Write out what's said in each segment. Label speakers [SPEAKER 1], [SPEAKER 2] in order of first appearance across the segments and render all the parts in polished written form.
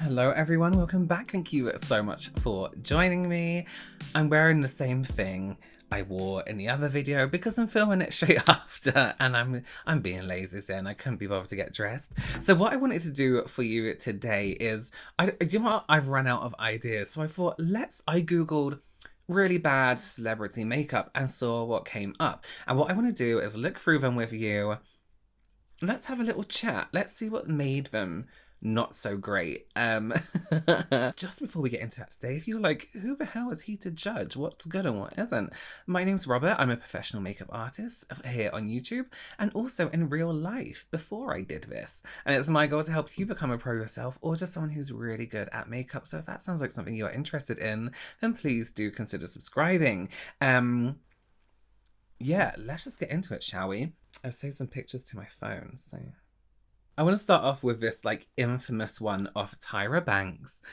[SPEAKER 1] Hello everyone, welcome back. Thank you so much for joining me. I'm wearing the same thing I wore in the other video because I'm filming it straight after and I'm being lazy and I couldn't be bothered to get dressed. So what I wanted to do for you today is, you know what? I've run out of ideas. So I thought, I googled really bad celebrity makeup and saw what came up. And what I want to do is look through them with you. Let's have a little chat. Let's see what made them not so great. Just before we get into that today, if you're like, who the hell is he to judge what's good and what isn't? My name's Robert. I'm a professional makeup artist here on YouTube and also in real life before I did this. And it's my goal to help you become a pro yourself or just someone who's really good at makeup. So if that sounds like something you're interested in, then please do consider subscribing. Yeah, let's just get into it, shall we? I've saved some pictures to my phone, so I want to start off with this infamous one of Tyra Banks,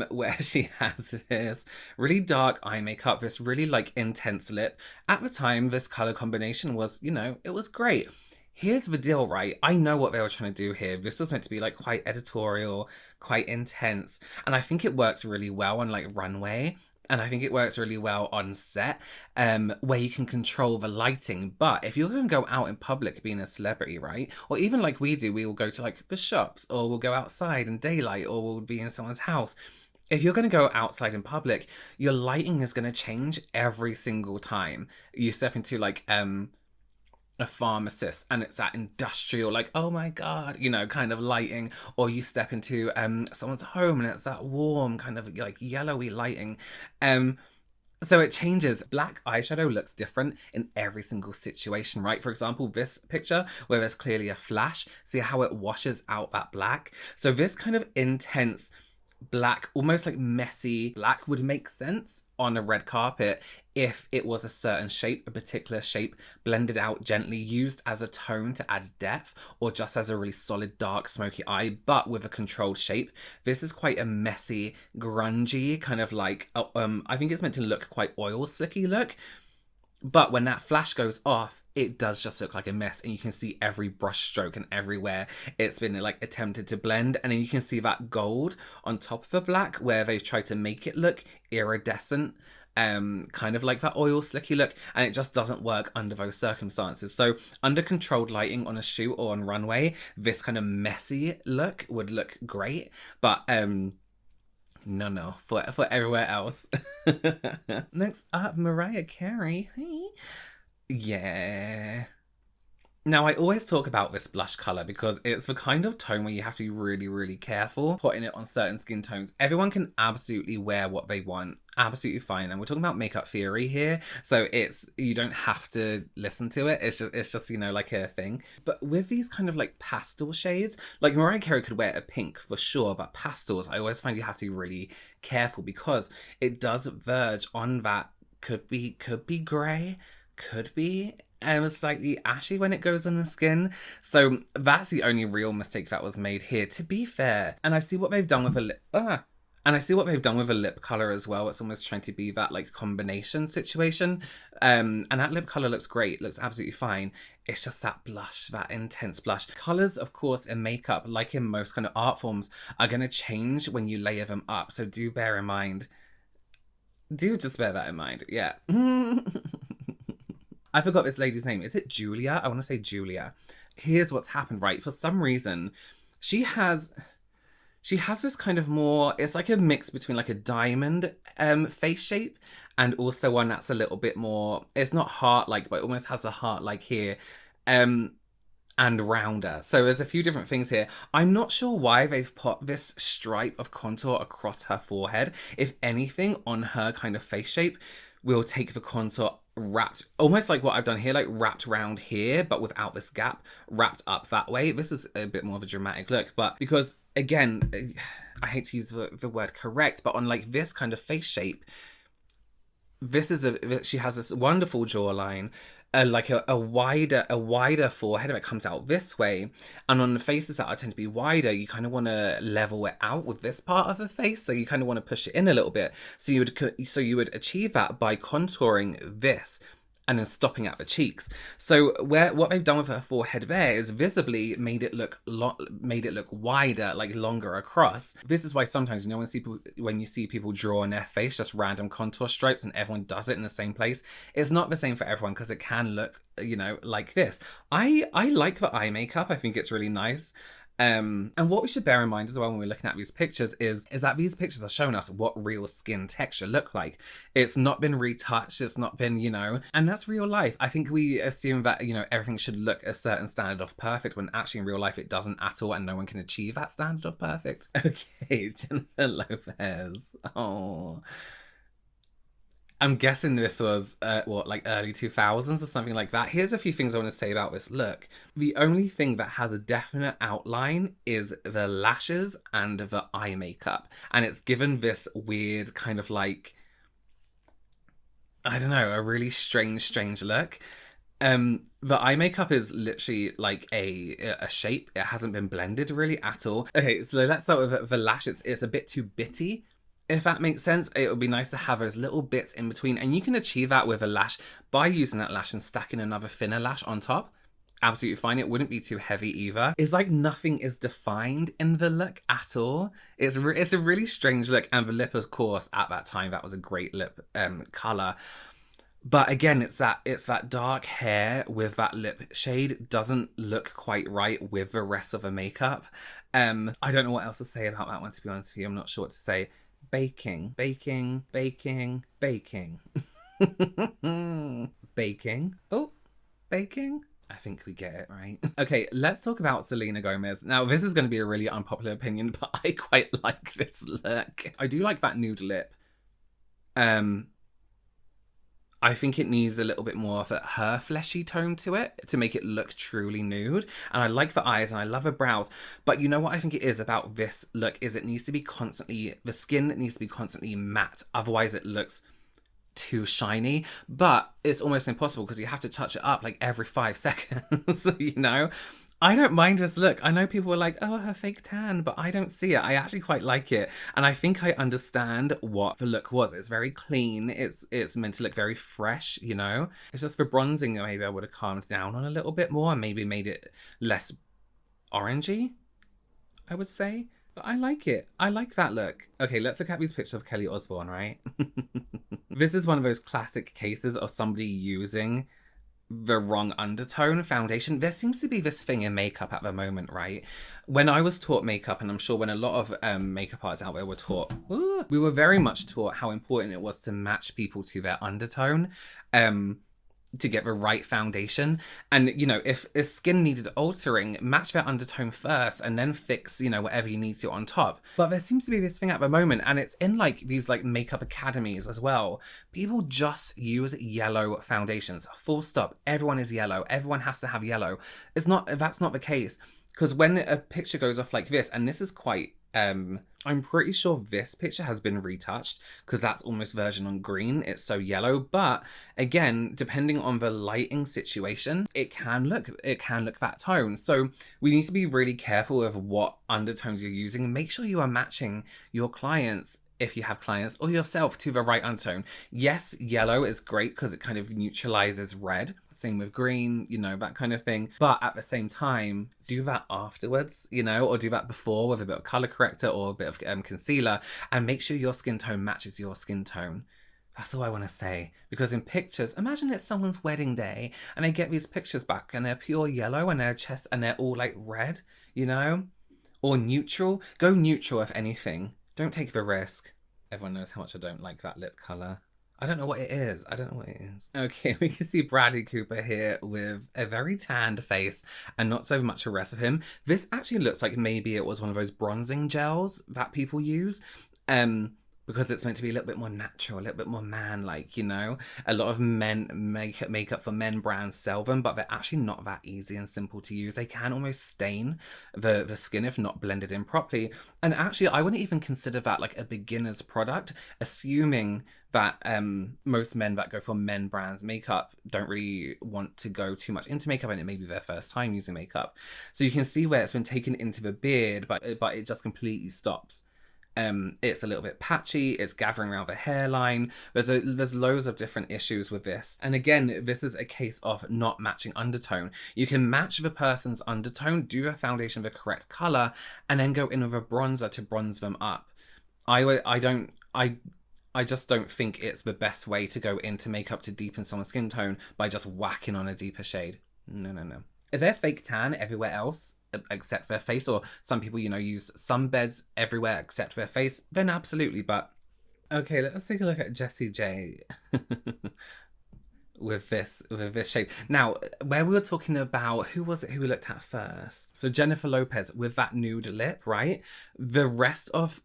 [SPEAKER 1] where she has this really dark eye makeup, this really intense lip. At the time, this color combination was, it was great. Here's the deal, right? I know what they were trying to do here. This was meant to be quite editorial, quite intense, and I think it works really well on runway. And I think it works really well on set, where you can control the lighting. But if you're going to go out in public being a celebrity, right? Or even like we do, we will go to the shops, or we'll go outside in daylight, or we'll be in someone's house. If you're going to go outside in public, your lighting is going to change every single time you step into a pharmacist and it's that industrial oh my god, kind of lighting, or you step into someone's home and it's that warm kind of yellowy lighting. So it changes. Black eyeshadow looks different in every single situation, right? For example, this picture where there's clearly a flash, see how it washes out that black? So this kind of intense black, almost messy black, would make sense on a red carpet if it was a certain shape, a particular shape, blended out gently, used as a tone to add depth, or just as a really solid dark smoky eye, but with a controlled shape. This is quite a messy, grungy kind of I think it's meant to look quite oil slicky look, but when that flash goes off, it does just look like a mess, and you can see every brush stroke and everywhere it's been attempted to blend. And then you can see that gold on top of the black where they've tried to make it look iridescent, kind of like that oil slicky look, and it just doesn't work under those circumstances. So under controlled lighting on a shoot or on runway, this kind of messy look would look great, but no, for everywhere else. Next up, Mariah Carey. Hey. Yeah. Now, I always talk about this blush colour because it's the kind of tone where you have to be really, really careful putting it on certain skin tones. Everyone can absolutely wear what they want, absolutely fine. And we're talking about makeup theory here, so you don't have to listen to it. It's just a thing. But with these kind of pastel shades, Mariah Carey could wear a pink for sure, but pastels, I always find you have to be really careful because it does verge on that could be grey, could be slightly ashy when it goes on the skin. So that's the only real mistake that was made here, to be fair. And I see what they've done with a lip. And I see what they've done with a lip colour as well. It's almost trying to be that combination situation. And that lip colour looks great, looks absolutely fine. It's just that blush, that intense blush. Colours, of course, in makeup, like in most kind of art forms, are going to change when you layer them up. So do bear in mind. Do just bear that in mind. Yeah. I forgot this lady's name. Is it Julia? I want to say Julia. Here's what's happened, right? For some reason, she has this kind of more, it's like a mix between a diamond face shape and also one that's a little bit more, it's not heart-like, but it almost has a heart-like here, and rounder. So there's a few different things here. I'm not sure why they've put this stripe of contour across her forehead. If anything, on her kind of face shape, we'll take the contour wrapped, almost like what I've done here, wrapped around here, but without this gap, wrapped up that way. This is a bit more of a dramatic look, but because, again, I hate to use the word correct, but on this kind of face shape, she has this wonderful jawline, a wider forehead that comes out this way, and on the faces that tend to be wider, you kind of want to level it out with this part of the face, so you kind of want to push it in a little bit. So you would achieve that by contouring this and then stopping at the cheeks. So what they've done with her forehead there is visibly made it look wider, like longer across. This is why sometimes, you know, when you see people draw on their face just random contour stripes and everyone does it in the same place, it's not the same for everyone because it can look, you know, like this. I like the eye makeup. I think it's really nice. And what we should bear in mind as well when we're looking at these pictures is that these pictures are showing us what real skin texture look like. It's not been retouched, it's not been, you know, and that's real life. I think we assume that, you know, everything should look a certain standard of perfect when actually in real life it doesn't at all and no one can achieve that standard of perfect. Okay, Jennifer Lopez. Oh. I'm guessing this was, like early 2000s or something like that. Here's a few things I want to say about this look. The only thing that has a definite outline is the lashes and the eye makeup. And it's given this weird kind of like, I don't know, a really strange look. The eye makeup is literally like a shape. It hasn't been blended really at all. Okay, so let's start with the lashes. It's a bit too bitty. If that makes sense, it would be nice to have those little bits in between. And you can achieve that with a lash by using that lash and stacking another thinner lash on top. Absolutely fine. It wouldn't be too heavy either. It's like nothing is defined in the look at all. It's a really strange look. And the lip, of course, at that time, that was a great lip colour. But again, it's that dark hair with that lip shade doesn't look quite right with the rest of the makeup. I don't know what else to say about that one, to be honest with you. I'm not sure what to say. Baking. Baking. Oh, baking. I think we get it, right? Okay, let's talk about Selena Gomez. Now, this is going to be a really unpopular opinion, but I quite like this look. I do like that nude lip. I think it needs a little bit more of her fleshy tone to it to make it look truly nude. And I like the eyes and I love her brows. But you know what I think it is about this look is it needs to be constantly, the skin needs to be constantly matte. Otherwise it looks too shiny. But it's almost impossible because you have to touch it up like every 5 seconds, you know? I don't mind this look. I know people are like, oh, her fake tan, but I don't see it. I actually quite like it. And I think I understand what the look was. It's very clean. It's meant to look very fresh, you know? It's just the bronzing that maybe I would have calmed down on a little bit more and maybe made it less orangey, I would say. But I like it. I like that look. Okay, let's look at these pictures of Kelly Osbourne, right? This is one of those classic cases of somebody using the wrong undertone foundation. There seems to be this thing in makeup at the moment, right? When I was taught makeup, and I'm sure when a lot of makeup artists out there were taught, we were very much taught how important it was to match people to their undertone. To get the right foundation. And, you know, if skin needed altering, match their undertone first and then fix, you know, whatever you need to on top. But there seems to be this thing at the moment, and it's in like these like makeup academies as well. People just use yellow foundations. Full stop. Everyone is yellow. Everyone has to have yellow. That's not the case. Because when a picture goes off like this, and this is quite, I'm pretty sure this picture has been retouched because that's almost version on green. It's so yellow. But again, depending on the lighting situation, it can look that tone. So we need to be really careful of what undertones you're using and make sure you are matching your clients, if you have clients, or yourself to the right undertone. Yes, yellow is great because it kind of neutralizes red. Same with green, you know, that kind of thing. But at the same time, do that afterwards, you know, or do that before with a bit of color corrector or a bit of concealer, and make sure your skin tone matches your skin tone. That's all I want to say. Because in pictures, imagine it's someone's wedding day and they get these pictures back and they're pure yellow and their chest and they're all like red, you know, or neutral. Go neutral if anything. Don't take the risk. Everyone knows how much I don't like that lip colour. I don't know what it is. Okay, we can see Bradley Cooper here with a very tanned face and not so much the rest of him. This actually looks like maybe it was one of those bronzing gels that people use. Because it's meant to be a little bit more natural, a little bit more man-like, you know? A lot of men makeup for men brands sell them, but they're actually not that easy and simple to use. They can almost stain the skin if not blended in properly. And actually, I wouldn't even consider that like a beginner's product, assuming that most men that go for men brands makeup don't really want to go too much into makeup and it may be their first time using makeup. So you can see where it's been taken into the beard, but it just completely stops. It's a little bit patchy. It's gathering around the hairline. There's loads of different issues with this. And again, this is a case of not matching undertone. You can match the person's undertone, do a foundation of the correct color, and then go in with a bronzer to bronze them up. I just don't think it's the best way to go into makeup to deepen someone's skin tone by just whacking on a deeper shade. No, no, no. If they're fake tan everywhere else except their face, or some people, use sunbeds everywhere except their face, then absolutely. But okay, let's take a look at Jessie J. with this shade. Now, where we were talking about, who was it who we looked at first? So Jennifer Lopez with that nude lip, right? The rest of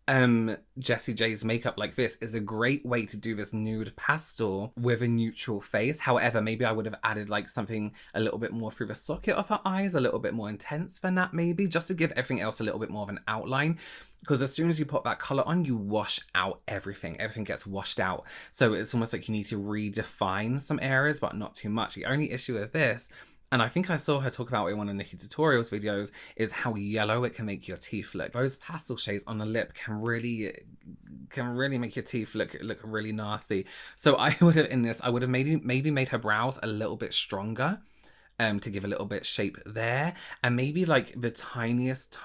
[SPEAKER 1] Jessie J's makeup like this is a great way to do this nude pastel with a neutral face. However, maybe I would have added like something a little bit more through the socket of her eyes, a little bit more intense than that maybe, just to give everything else a little bit more of an outline. Because as soon as you put that colour on, you wash out everything. Everything gets washed out. So it's almost like you need to redefine some areas, but not too much. The only issue with this, and I think I saw her talk about it in one of Nicki Tutorials videos, is how yellow it can make your teeth look. Those pastel shades on the lip can really make your teeth look really nasty. So I would have maybe made her brows a little bit stronger. To give a little bit shape there, and maybe like the tiniest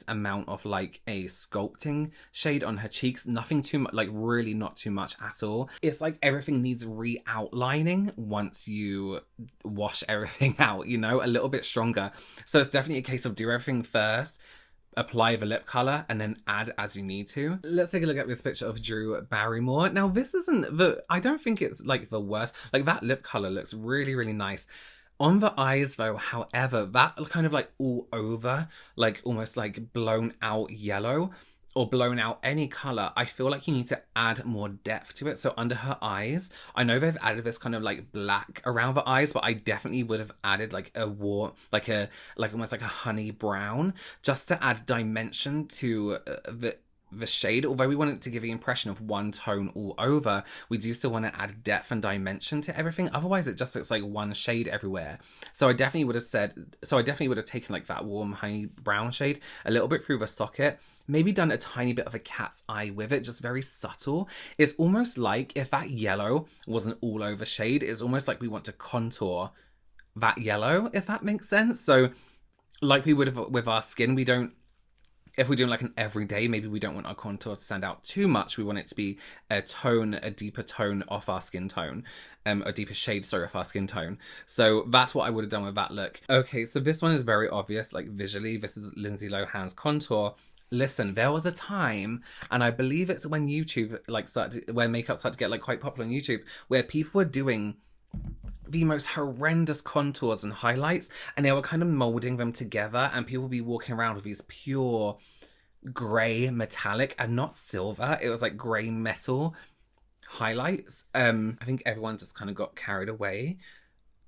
[SPEAKER 1] amount of like a sculpting shade on her cheeks. Nothing too much, like really not too much at all. It's like everything needs re-outlining once you wash everything out, a little bit stronger. So it's definitely a case of do everything first, apply the lip color, and then add as you need to. Let's take a look at this picture of Drew Barrymore. Now this isn't I don't think it's like the worst. Like that lip color looks really, really nice. On the eyes though, however, that kind of like all over, like almost like blown out yellow or blown out any color, I feel like you need to add more depth to it. So under her eyes, I know they've added this kind of like black around the eyes, but I definitely would have added like a like almost like a honey brown, just to add dimension to the shade. Although we want it to give the impression of one tone all over, we do still want to add depth and dimension to everything. Otherwise it just looks like one shade everywhere. So I definitely would have taken like that warm honey brown shade a little bit through the socket, maybe done a tiny bit of a cat's eye with it, just very subtle. It's almost like if that yellow wasn't all over shade, it's almost like we want to contour that yellow, if that makes sense. So like we would have with our skin, if we're doing like an everyday, maybe we don't want our contour to stand out too much. We want it to be a deeper tone off our skin tone, a deeper shade, off our skin tone. So that's what I would have done with that look. Okay, so this one is very obvious, like visually. This is Lindsay Lohan's contour. Listen, there was a time, and I believe it's when when makeup started to get like quite popular on YouTube, where people were doing the most horrendous contours and highlights, and they were kind of molding them together, and people would be walking around with these pure grey metallic and not silver. It was like grey metal highlights. I think everyone just kind of got carried away.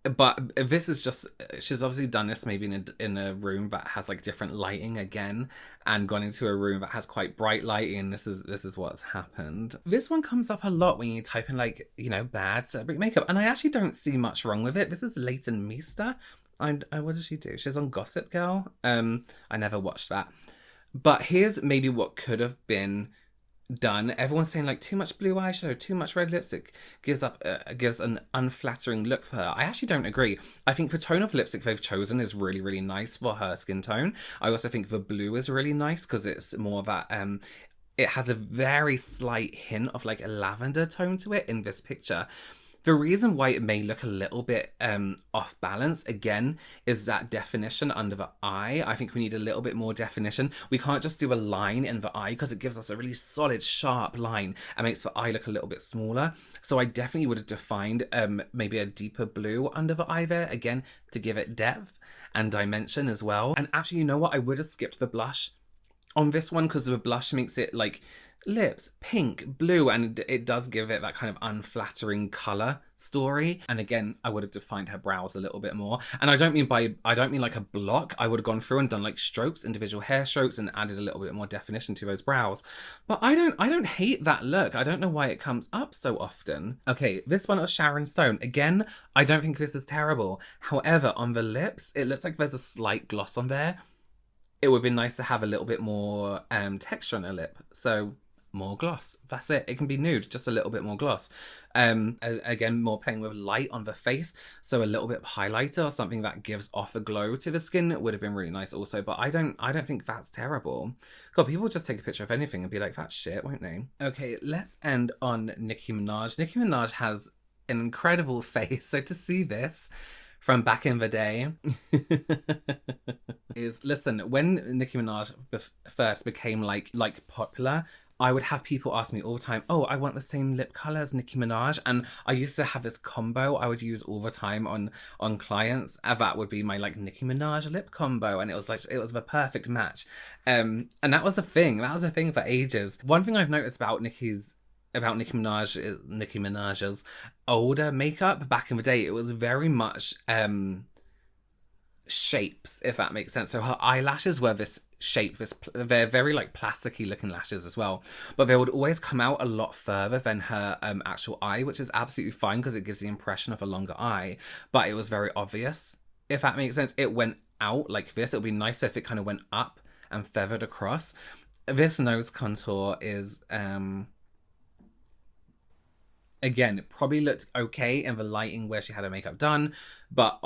[SPEAKER 1] But this is just, she's obviously done this maybe in a room that has like different lighting again, and gone into a room that has quite bright lighting, and this is what's happened. This one comes up a lot when you type in like, bad celebrity makeup, and I actually don't see much wrong with it. This is Leighton Meester. What does she do? She's on Gossip Girl. I never watched that. But here's maybe what could have been done. Everyone's saying like too much blue eyeshadow, too much red lipstick gives an unflattering look for her. I actually don't agree. I think the tone of lipstick they've chosen is really, really nice for her skin tone. I also think the blue is really nice because it's more that it has a very slight hint of like a lavender tone to it in this picture. The reason why it may look a little bit off balance, again, is that definition under the eye. I think we need a little bit more definition. We can't just do a line in the eye because it gives us a really solid, sharp line and makes the eye look a little bit smaller. So I definitely would have defined maybe a deeper blue under the eye there, again, to give it depth and dimension as well. And actually, you know what? I would have skipped the blush on this one because the blush makes it like lips, pink, blue, and it does give it that kind of unflattering colour story. And again, I would have defined her brows a little bit more. And I don't mean like a block. I would have gone through and done like strokes, individual hair strokes, and added a little bit more definition to those brows. But I don't hate that look. I don't know why it comes up so often. Okay, this one of Sharon Stone. Again, I don't think this is terrible. However, on the lips, it looks like there's a slight gloss on there. It would be nice to have a little bit more texture on her lip. So more gloss. That's it. It can be nude, just a little bit more gloss. Again, more playing with light on the face. So a little bit of highlighter or something that gives off a glow to the skin would have been really nice also. But I don't think that's terrible. God, people just take a picture of anything and be like, that's shit, won't they? Okay, let's end on Nicki Minaj. Nicki Minaj has an incredible face. So to see this from back in the day is, listen, when Nicki Minaj first became like popular, I would have people ask me all the time, oh, I want the same lip color as Nicki Minaj. And I used to have this combo I would use all the time on clients. And that would be my like Nicki Minaj lip combo. And it was like, it was the perfect match. And that was a thing. That was a thing for ages. One thing I've noticed about Nicki Minaj's older makeup back in the day, it was very much shapes, if that makes sense. So her eyelashes were this shape, they're very like plasticky looking lashes as well, but they would always come out a lot further than her actual eye, which is absolutely fine because it gives the impression of a longer eye, but it was very obvious, if that makes sense. It went out like this. It would be nicer if it kind of went up and feathered across. This nose contour is again, it probably looked okay in the lighting where she had her makeup done, but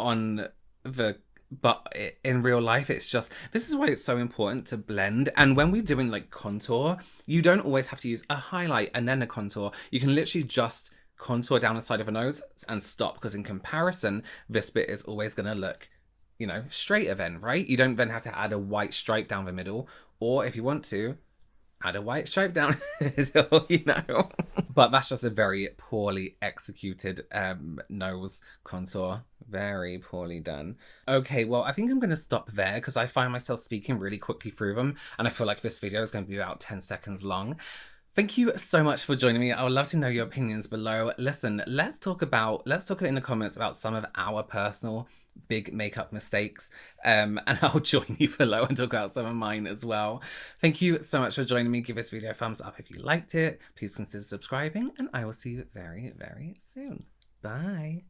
[SPEAKER 1] in real life, it's just, this is why it's so important to blend. And when we're doing like contour, you don't always have to use a highlight and then a contour. You can literally just contour down the side of a nose and stop, because in comparison, this bit is always going to look, you know, straighter then, right? You don't then have to add a white stripe down the middle, or if you want to, add a white stripe down the middle, you know. But that's just a very poorly executed nose contour. Very poorly done. Okay, well, I think I'm going to stop there because I find myself speaking really quickly through them, and I feel like this video is going to be about 10 seconds long. Thank you so much for joining me. I would love to know your opinions below. Listen, let's talk in the comments about some of our personal big makeup mistakes. And I'll join you below and talk about some of mine as well. Thank you so much for joining me. Give this video a thumbs up if you liked it. Please consider subscribing, and I will see you very, very soon. Bye.